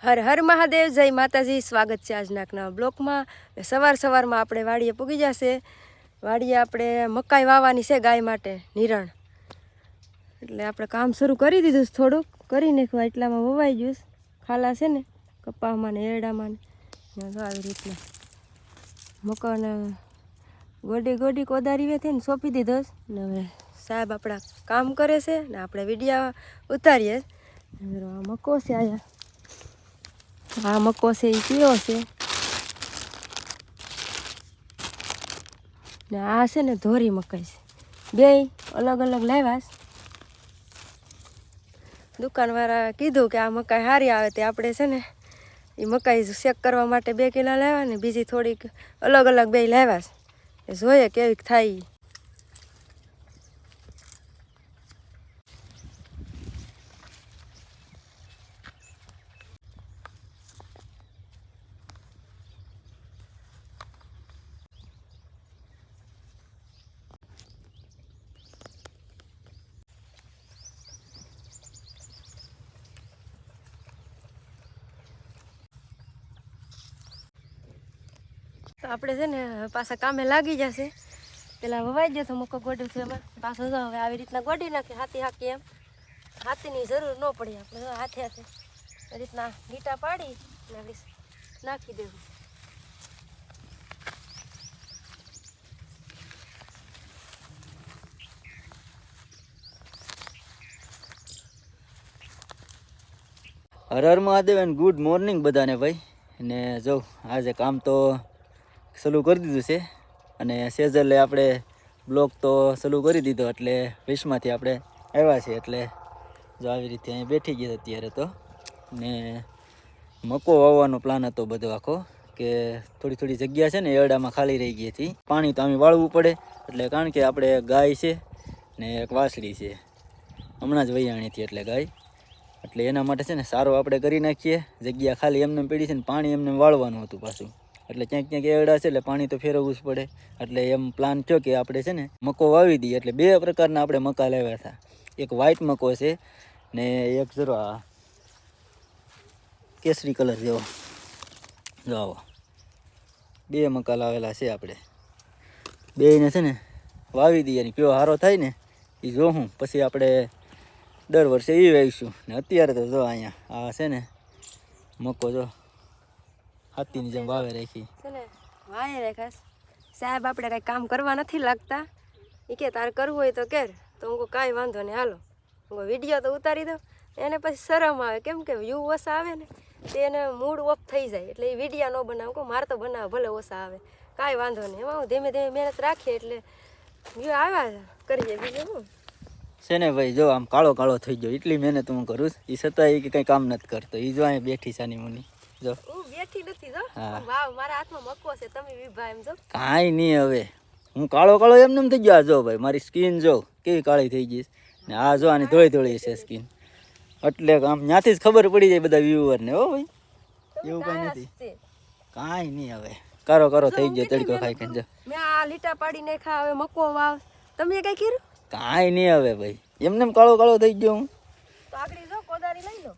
હર હર મહાદેવ, જય માતાજી। સ્વાગત છે આજના એક નવા બ્લોકમાં। સવારમાં આપણે વાડીએ પૂગી જશે। વાડીએ આપણે મકાઈ વાવવાની છે ગાય માટે નિરણ, એટલે આપણે કામ શરૂ કરી દીધું। થોડુંક કરી નાખવા એટલામાં વવાઈ ગયું। ખાલા છે ને કપામાં ને એરડામાં ને આવી રીતના મકાને ગોડી કોદારી વેથી ને સોંપી દીધો ને હવે સાહેબ આપણા કામ કરે છે ને આપણે વિડીયો ઉતારીએ। મકો છે આયા, આ મકો છે એ કયો છે ને આ છે ને ધોરી મકાઈ છે, બે અલગ અલગ લાવ્યા। દુકાનવાળા કીધું કે આ મકાઈ સારી આવે તે આપણે છે ને એ મકાઈ ચેક કરવા માટે 2 કિલો લાવ્યા ને બીજી થોડીક અલગ અલગ બે લાવ્યા છે, જોઈએ કેવી થાય। તો આપણે છે ને પાછા કામે લાગી જશે। પેલા વવાઈ ગયો તો મકો ગોડ્યું છે એમાં પાછો તો હવે આવી રીતના ગોડી નાખી હાથી હાકી એમ, હાથીની જરૂર ન પડી, આપણે હાથે હાથે એ રીતના ગીટા પાડી ને નાખી દેવું। Har Har Mahadev and good morning બધાને ભાઈ। ને જો આજે કામ તો ચાલુ કરી દીધું છે અને સેજલે આપણે બ્લોક તો ચાલુ કરી દીધો, એટલે 20માંથી આપણે આવ્યા છે। એટલે જો આવી રીતે અહીં બેઠી ગયા અત્યારે તો, ને મકો વાવવાનો પ્લાન હતો બધો આખો, કે થોડી જગ્યા છે ને એરડામાં ખાલી રહી ગઈ હતી, પાણી તો અમે વાળવું પડે, એટલે કારણ કે આપણે ગાય છે ને એક વાસળી છે, હમણાં જ વૈયાણી હતી એટલે ગાય, એટલે એના માટે છે ને સારો આપણે કરી નાખીએ। જગ્યા ખાલી એમને પડી છે ને પાણી એમને વાળવાનું હતું પાછું, એટલે ક્યાંક એરડા છે એટલે પાણી તો ફેરવવું જ પડે, એટલે એમ પ્લાન થયો કે આપણે છે ને મકો વાવી દઈએ। એટલે 2 પ્રકારના આપણે મકા લાવ્યા હતા, એક વ્હાઈટ મકો છે ને એક જરો આ કેસરી કલર જેવો, જો આવો 2 મકા લાવેલા છે આપણે। બેયને છે ને વાવી દઈએ ને કયો સારો થાય ને એ જોઉં, પછી આપણે દર વર્ષે એ વાવીશું। ને અત્યારે તો જો અહીંયા આ છે ને મકો જો હાથીની જેમ વાવે રાખી છે ને વાય રેખાસ। સાહેબ આપણે કાંઈ કામ કરવા નથી લાગતા, એ કે તારે કરવું હોય તો કર, તો હું કાંઈ વાંધો નહીં હાલો, હું વિડીયો તો ઉતારી દઉં। એને પછી શરમ આવે, કેમ કે વ્યૂ ઓછા આવે ને તે એને મૂડ ઓફ થઈ જાય, એટલે એ વિડીયો ન બનાવું કહું મારે તો બનાવે ભલે ઓછા આવે કાંઈ વાંધો નહીં, એમાં હું ધીમે ધીમે મહેનત રાખીએ એટલે વ્યૂ આવ્યા કરીએ બીજું શું છે ને ભાઈ। જો આમ કાળો થઈ ગયો, એટલી મહેનત હું કરું, એ છતાં એ કંઈ કામ નથી કરતો, એ જો અહીંયા બેઠી સાની મુની જો હું બેઠી નથી જો, વાવ મારા હાથમાં મકો છે, તમે વિભા એમ જો કાંઈ નહીં, હવે હું કાળો એમને એમ થઈ ગયો। જો ભાઈ મારી સ્કિન જો કેવી કાળી થઈ ગઈ ને, આ જો આની ધોળી છે સ્કિન, એટલે આમ ત્યાંથી જ ખબર પડી જાય બધા વ્યુઅરને, હો ભાઈ એવું કાંઈ નથી, કાંઈ નહીં, હવે કારો થઈ ગયો તડકો ખાઈ ખાઈ। જો મેં આ લીટા પાડી નાખ્યા, હવે મકો વાવ, તમે કઈ કર્યું? કાંઈ નહીં, હવે ભાઈ એમને એમ કાળો થઈ ગયો હું, તો આગળ જો કોદારી લઈ લો,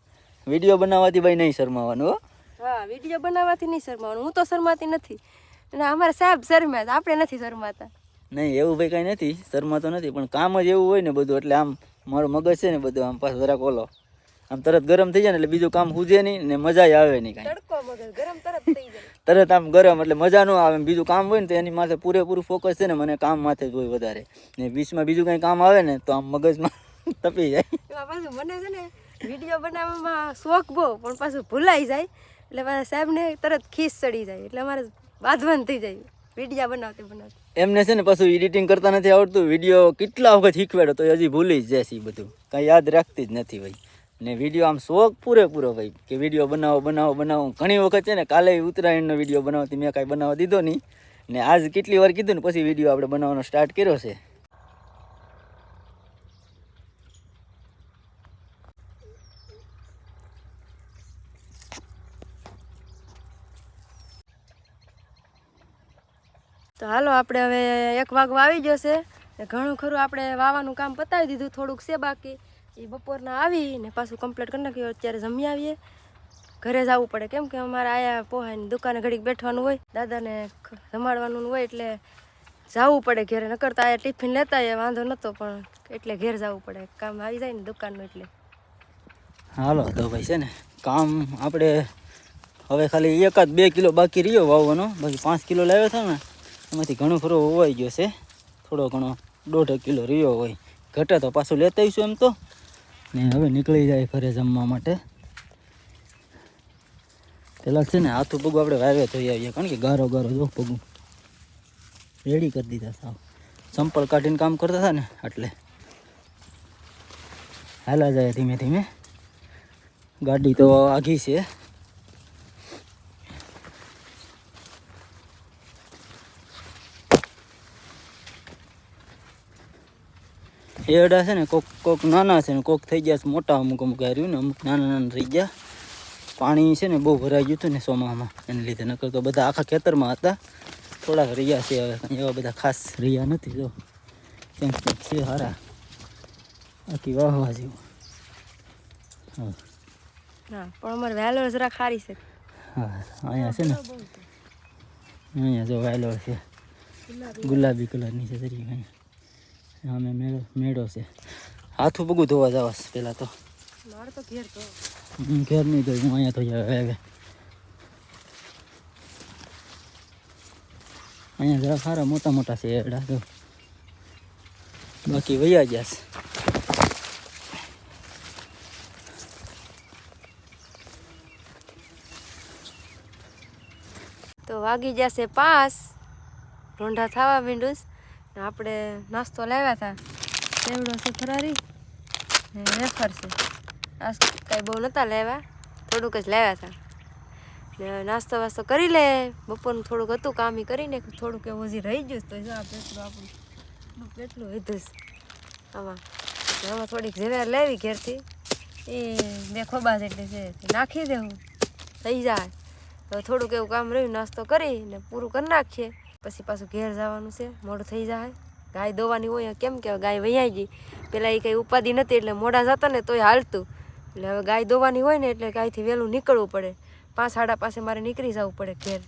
વિડીયો બનાવવાથી ભાઈ નહીં શરમાવાનું હો। હા વિડીયો બનાવવાથી નહીં શરમાવાનું, હું તો શરમાતી નથી અને અમારા સાહેબ શરમાય, આપણે નથી શરમાતા। નહીં એવું ભાઈ કાંઈ નથી, શરમાતો નથી, પણ કામ જ એવું હોય ને બધું, એટલે આમ મારું મગજ છે ને બધું આમ પાછું જરાક ઓલો આમ તરત ગરમ થઈ જાય ને, એટલે બીજું કામ સૂજે નહીં ને મજા આવે નહીં કાંઈ, તડકો મગજ ગરમ તરત થઈ જાય, તરત આમ ગરમ એટલે મજા ન આવે। બીજું કામ હોય ને તો એની માથે પૂરેપૂરું ફોકસ છે ને મને કામ માથે જ હોય વધારે, ને બીચમાં બીજું કંઈ કામ આવે ને તો આમ મગજમાં તપી જાય। એમાં પાછું મને છે ને વિડીયો બનાવવામાં શોખ બહુ, પણ પાછું ભૂલાઈ જાય, એટલે પાછા સાહેબને તરત ખીસ ચડી જાય, એટલે અમારે બાંધવાનું થઈ જાય વિડીયો બનાવતે। એમને છે ને પાછું એડિટિંગ કરતા નથી આવડતું, વિડીયો કેટલા વખત શીખવાડો તો હજી ભૂલી જ જાય, એ બધું કાંઈ યાદ રાખતી જ નથી ભાઈ। ને વિડીયો આમ શોખ પૂરેપૂરો ભાઈ, કે વિડીયો બનાવો ઘણી વખત છે ને, કાલે ઉત્તરાયણનો વિડીયો બનાવતી મેં કાંઈ બનાવવા દીધો નહીં, ને આજ કેટલી વાર કીધું ને પછી વિડીયો આપણે બનાવવાનો સ્ટાર્ટ કર્યો છે। તો હાલો આપણે હવે 1 વાગવા આવી જશે, ઘણું ખરું આપણે વાવવાનું કામ પતાવી દીધું, થોડુંક છે બાકી, એ બપોરના આવીને પાછું કમ્પ્લીટ કરી નાખ્યું। અત્યારે જમી આવીએ ઘરે જવું પડે, કેમ કે અમારે આયા પોહાની દુકાને ઘડીક બેઠવાનું હોય, દાદાને જમાડવાનું હોય, એટલે જવું પડે ઘેરે. નકરતા આયા ટિફિન લેતા એ વાંધો નહોતો, પણ એટલે ઘેર જવું પડે, કામ આવી જાય ને દુકાનનું. એટલે હાલો તો ભાઈ છે ને કામ આપણે હવે ખાલી 1-2 કિલો બાકી રહ્યો વાવવાનો, બાકી 5 કિલો લાવ્યો હતો ને એમાંથી ઘણો ખરો વવાઈ ગયો છે. થોડો ઘણો 1.5 કિલો રહ્યો હોય, ઘટે તો પાછું લેતા આવીશું એમ તો. ને હવે નીકળી જાય ઘરે જમવા માટે. પેલા છે ને હાથું પગું આપણે વાવે ધોઈ આવીએ, કારણ કે ગારો જો પગું રેડી કરી દીધા સાવ. ચંપલ કાઢીને કામ કરતા હતા ને એટલે હાલા જાય ધીમે ધીમે. ગાડી તો આઘી છે. એડા છે ને કોક નાના છે ને કોક થઈ ગયા છે મોટા, અમુક હાર્યું ને અમુક નાના થઈ ગયા. પાણી છે ને બહુ ભરાઈ ગયું હતું ને ચોમામાં, એને લીધે. નકર તો બધા આખા ખેતરમાં હતા. થોડાક રહ્યા છે, હવે એવા બધા ખાસ રહ્યા નથી. જો કેમ છે સારા, બાકી વાહવા જેવું. હા પણ અમારે વેલોર જરા ખારી છે. હા અહીંયા છે ને, અહીંયા જો વાયલોર છે, ગુલાબી કલરની છે તરી. અહીંયા અમે મેળો છે. હાથું પગું ધોવા જવા પહેલાં તો. મારે તો ઘેર તો ઘેર નહીં તો હું અહીંયા તો હવે અહીંયા જરા સારા મોટા છે એડા તો, બાકી વૈયા ગયા છે. તો વાગી જશે 5, રોંઢા થવા માંડ્યું. આપણે નાસ્તો લાવ્યા હતા, સેવડો છે ફરારી ને વેફર છે. આ કાંઈ બહુ નહોતા લાવ્યા, થોડુંક જ લાવ્યા હતા. ને નાસ્તો વાસ્તો કરી લે, બપોરનું થોડુંક હતું કામ એ કરીને, થોડુંક એવું હજી રહી ગયું. તો જો આ પેટલું આપણું કેટલું વધું આમાં. આમાં થોડીક ઝેવેર લેવી ઘેરથી, એ 2 ખોબા જેટલી છે, નાખી દેવું થઈ જાય. હવે થોડુંક એવું કામ રહ્યું, નાસ્તો કરીને પૂરું કરી નાખીએ, પછી પાછું ઘેર જવાનું છે, મોડું થઈ જાય. ગાય દોવાની હોય, કેમ કે ગાય વૈયાઈ ગઈ. પહેલાં એ કંઈ ઉપાધિ નથી એટલે મોડા જતા ને તોય હાલતું. એટલે હવે ગાય દોવાની હોય ને એટલે ગાયથી વહેલું નીકળવું પડે. 5-5:30 મારે નીકળી જવું પડે ઘેર.